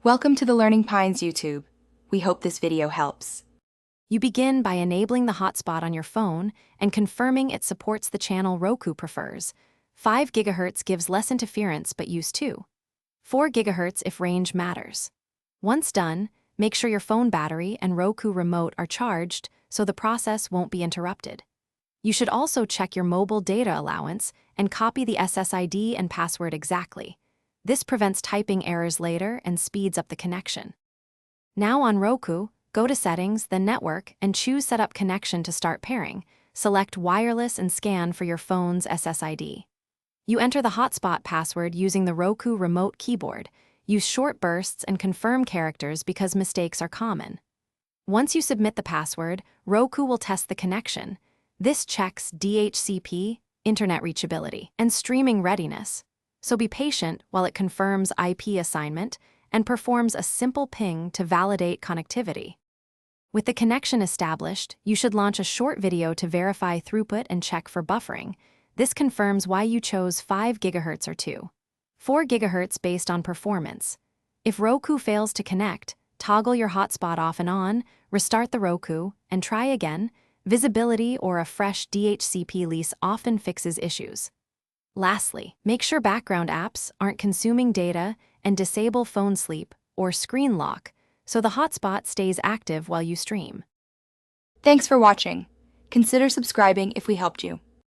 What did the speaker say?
Welcome to the Learning Pines YouTube. We hope this video helps. You begin by enabling the hotspot on your phone and confirming it supports the channel Roku prefers. 5 GHz gives less interference but use 2. 4 GHz if range matters. Once done, make sure your phone battery and Roku remote are charged so the process won't be interrupted. You should also check your mobile data allowance and copy the SSID and password exactly. This prevents typing errors later and speeds up the connection. Now on Roku, go to Settings, then Network, and choose Set up Connection to start pairing. Select Wireless and scan for your phone's SSID. You enter the hotspot password using the Roku remote keyboard. Use short bursts and confirm characters because mistakes are common. Once you submit the password, Roku will test the connection. This checks DHCP, internet reachability, and streaming readiness. So be patient while it confirms IP assignment and performs a simple ping to validate connectivity. With the connection established, you should launch a short video to verify throughput and check for buffering. This confirms why you chose 5 GHz or 2. 4 GHz based on performance. If Roku fails to connect, toggle your hotspot off and on, restart the Roku, and try again. Visibility or a fresh DHCP lease often fixes issues. Lastly, make sure background apps aren't consuming data and disable phone sleep or screen lock so the hotspot stays active while you stream. Thanks for watching. Consider subscribing if we helped you.